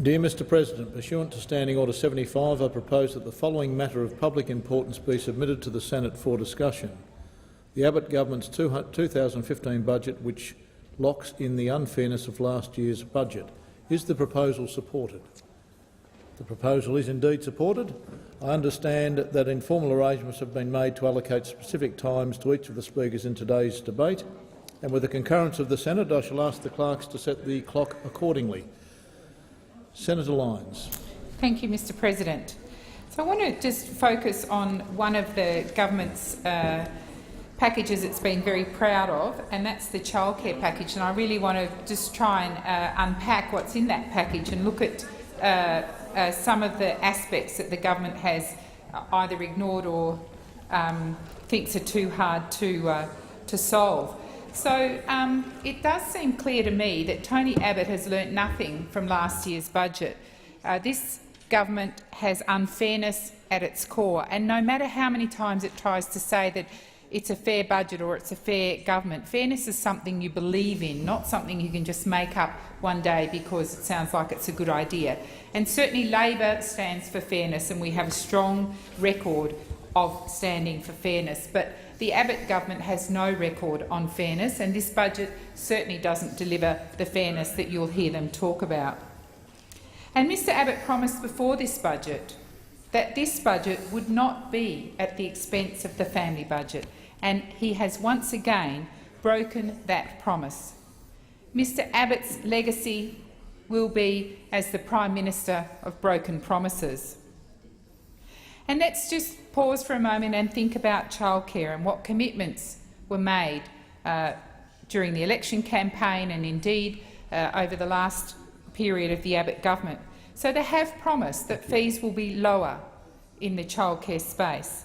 Dear Mr President, pursuant to Standing Order 75, I propose that the following matter of public importance be submitted to the Senate for discussion. The Abbott government's 2015 budget, which locks in the unfairness of last year's budget. Is the proposal supported? The proposal is indeed supported. I understand that informal arrangements have been made to allocate specific times to each of the speakers in today's debate, and with the concurrence of the Senate, I shall ask the clerks to set the clock accordingly. Senator Lyons. Thank you, Mr President. So I want to just focus on one of the government's packages it's been very proud of, and that's the childcare package. And I really want to just try and unpack what's in that package and look at some of the aspects that the government has either ignored or thinks are too hard to solve. So it does seem clear to me that Tony Abbott has learnt nothing from last year's budget. This government has unfairness at its core, and no matter how many times it tries to say that it's a fair budget or it's a fair government, fairness is something you believe in, not something you can just make up one day because it sounds like it's a good idea. And certainly Labor stands for fairness, and we have a strong record of standing for fairness. But the Abbott government has no record on fairness, and this budget certainly doesn't deliver the fairness that you'll hear them talk about. And Mr Abbott promised before this budget that this budget would not be at the expense of the family budget, and he has once again broken that promise. Mr Abbott's legacy will be as the Prime Minister of broken promises. And let's just pause for a moment and think about childcare and what commitments were made during the election campaign and indeed over the last period of the Abbott government. So they have promised that fees will be lower in the childcare space.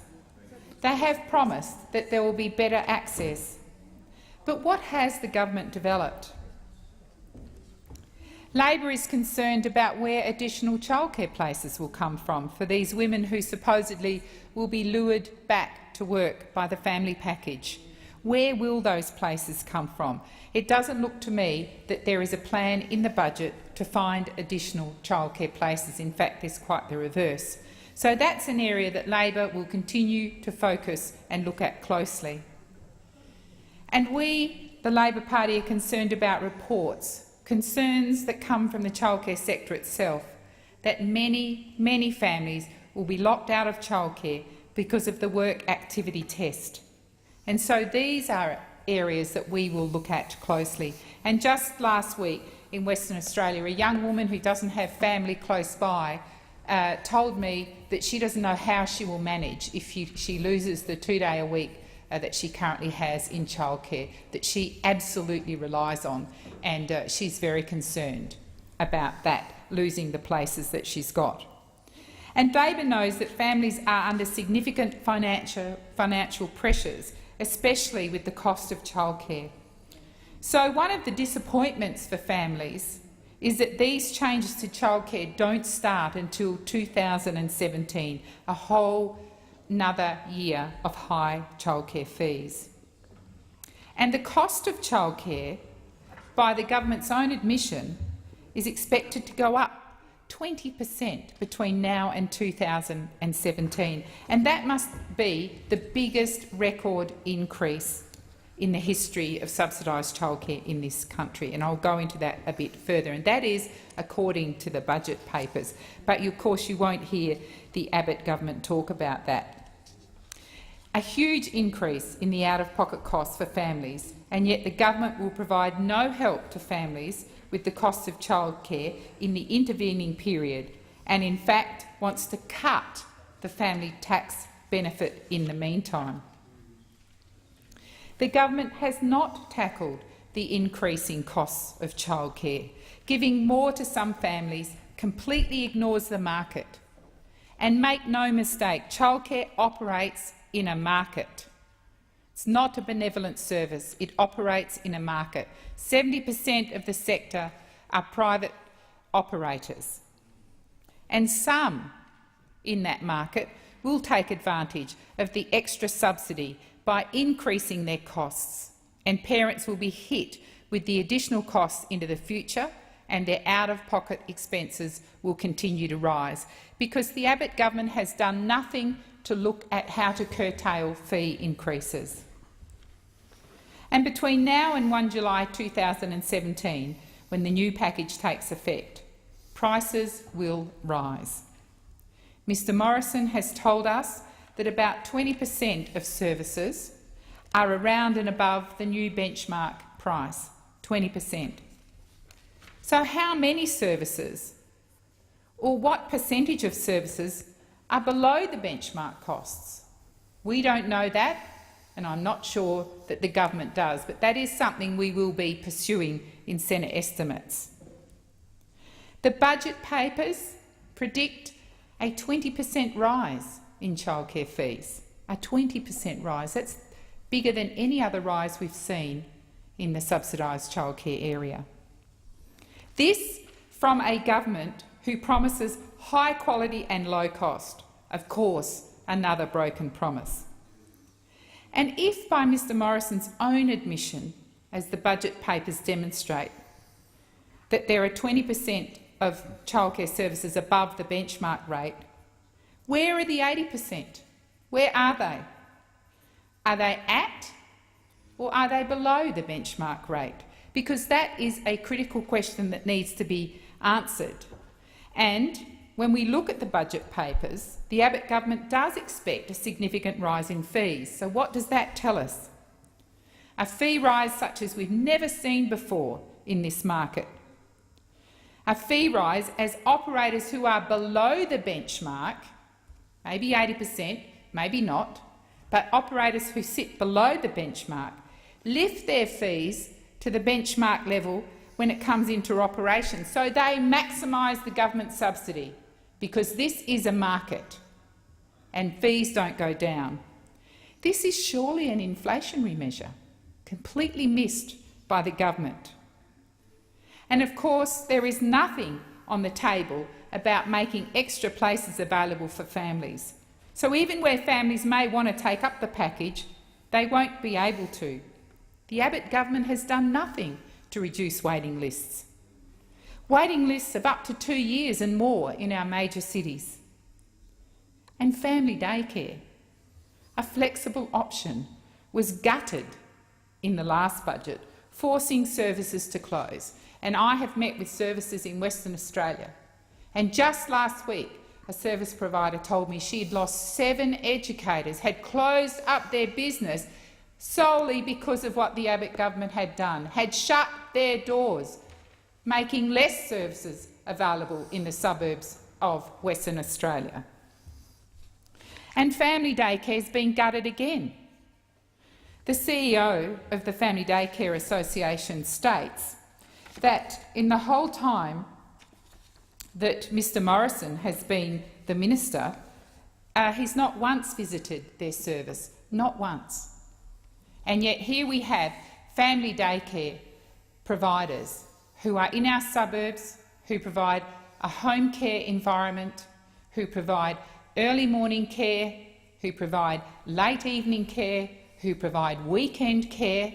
They have promised that there will be better access. But what has the government developed? Labor is concerned about where additional childcare places will come from for these women who supposedly will be lured back to work by the family package. Where will those places come from? It doesn't look to me that there is a plan in the budget to find additional childcare places. In fact, there's quite the reverse. So that's an area that Labor will continue to focus and look at closely. And we, the Labor Party, are concerned about reports, concerns that come from the childcare sector itself, that many families will be locked out of childcare because of the work activity test. And so these are areas that we will look at closely. And just last week in Western Australia, a young woman who doesn't have family close by told me that she doesn't know how she will manage if she loses the 2-day-a-week that she currently has in childcare, that she absolutely relies on, and she's very concerned about that, losing the places that she's got. And Labor knows that families are under significant financial pressures, especially with the cost of childcare. So one of the disappointments for families is that these changes to childcare don't start until 2017, a whole another year of high childcare fees. And the cost of childcare, by the government's own admission, is expected to go up 20% between now and 2017, and that must be the biggest record increase in the history of subsidised childcare in this country, and I'll go into that a bit further. And that is according to the budget papers, but of course you won't hear the Abbott government talk about that. A huge increase in the out-of-pocket costs for families, and yet the government will provide no help to families with the cost of childcare in the intervening period, and in fact wants to cut the family tax benefit in the meantime. The government has not tackled the increasing costs of childcare. Giving more to some families completely ignores the market. And make no mistake, childcare operates in a market. It's not a benevolent service. It operates in a market. 70% of the sector are private operators, and some in that market will take advantage of the extra subsidy by increasing their costs, and parents will be hit with the additional costs into the future and their out-of-pocket expenses will continue to rise, because the Abbott government has done nothing to look at how to curtail fee increases. And between now and 1 July 2017, when the new package takes effect, prices will rise. Mr Morrison has told us that about 20% of services are around and above the new benchmark price, 20%. So how many services, or what percentage of services, are below the benchmark costs? We don't know that, and I'm not sure that the government does, but that is something we will be pursuing in Senate estimates. The budget papers predict a 20% rise in childcare fees, a 20% rise. That's bigger than any other rise we've seen in the subsidised childcare area. This from a government who promises high quality and low cost. Of course, another broken promise. And if, by Mr Morrison's own admission, as the budget papers demonstrate, that there are 20% of childcare services above the benchmark rate, where are the 80%? Where are they? Are they at or are they below the benchmark rate? Because that is a critical question that needs to be answered. And when we look at the budget papers, the Abbott government does expect a significant rise in fees. So what does that tell us? A fee rise such as we've never seen before in this market. A fee rise as operators who are below the benchmark, maybe 80%, maybe not, but operators who sit below the benchmark, lift their fees to the benchmark level when it comes into operation, so they maximise the government subsidy, because this is a market and fees don't go down. This is surely an inflationary measure, completely missed by the government. And of course, there is nothing on the table about making extra places available for families. So even where families may want to take up the package, they won't be able to. The Abbott government has done nothing to reduce waiting lists. Waiting lists of up to 2 years and more in our major cities. And family daycare, a flexible option, was gutted in the last budget, forcing services to close. And I have met with services in Western Australia. And just last week, a service provider told me she had lost 7 educators, had closed up their business solely because of what the Abbott government had done, had shut their doors, making less services available in the suburbs of Western Australia. And family daycare has been gutted again. The CEO of the Family Daycare Association states that in the whole time that Mr Morrison has been the minister, he's not once visited their service, not once. And yet here we have family daycare providers who are in our suburbs, who provide a home care environment, who provide early morning care, who provide late evening care, who provide weekend care,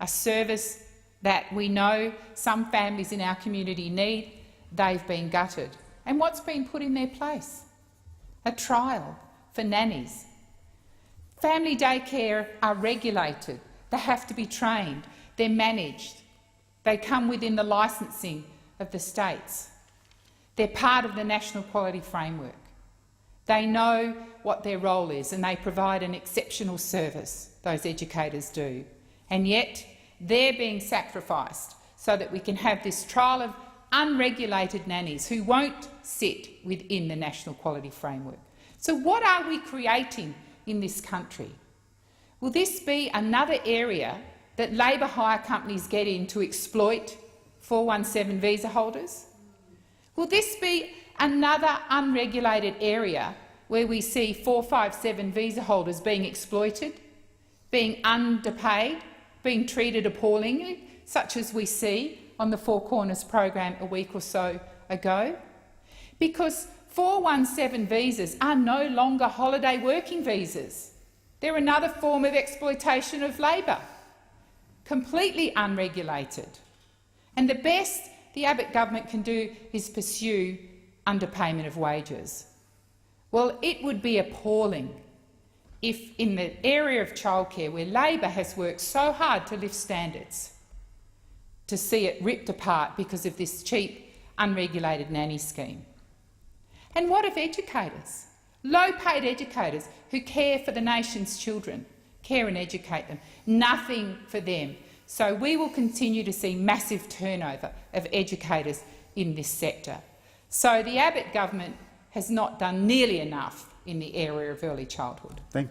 a service that we know some families in our community need. They've been gutted. And what's been put in their place? A trial for nannies. Family daycare are regulated. They have to be trained. They're managed. They come within the licensing of the states. They're part of the National Quality Framework. They know what their role is and they provide an exceptional service, those educators do. And yet they're being sacrificed so that we can have this trial of unregulated nannies who won't sit within the National Quality Framework. So what are we creating in this country? Will this be another area that labour hire companies get in to exploit 417 visa holders? Will this be another unregulated area where we see 457 visa holders being exploited, being underpaid, being treated appallingly, such as we see on the Four Corners program a week or so ago? Because 417 visas are no longer holiday working visas. They're another form of exploitation of labour, completely unregulated. And the best the Abbott government can do is pursue underpayment of wages. Well, it would be appalling if, in the area of childcare, where Labor has worked so hard to lift standards, to see it ripped apart because of this cheap, unregulated nanny scheme. And what of educators? Low-paid educators who care for the nation's children, care and educate them. Nothing for them. So we will continue to see massive turnover of educators in this sector. So the Abbott government has not done nearly enough in the area of early childhood. Thank you.